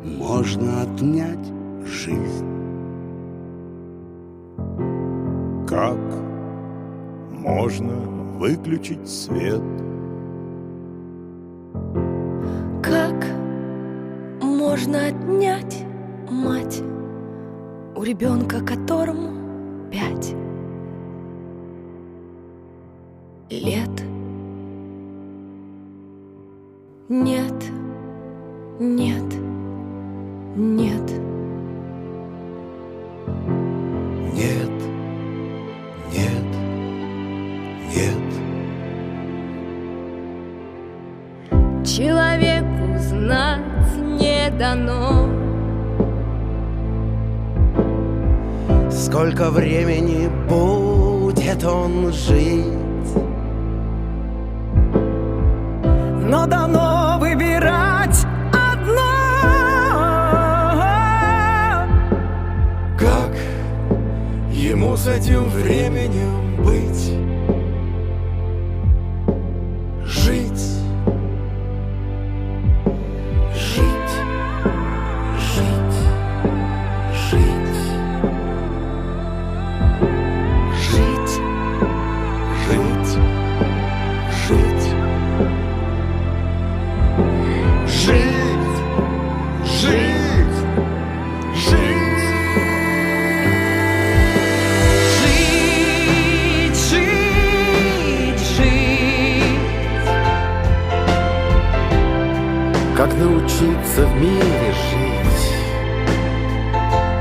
можно отнять жизнь? Как можно выключить свет? Как можно отнять мать у ребенка, которому 5 лет? Нет, нет, нет. Нет, нет, нет. Человеку знать не дано, сколько времени будет он жить. Но дано выбирать одно. Как ему с этим временем быть? Жить. Жить. Жить. Жить. жить, Жить. Жить. Жить. Жить. Жить. жить, жить, жить. Как научиться в мире жить?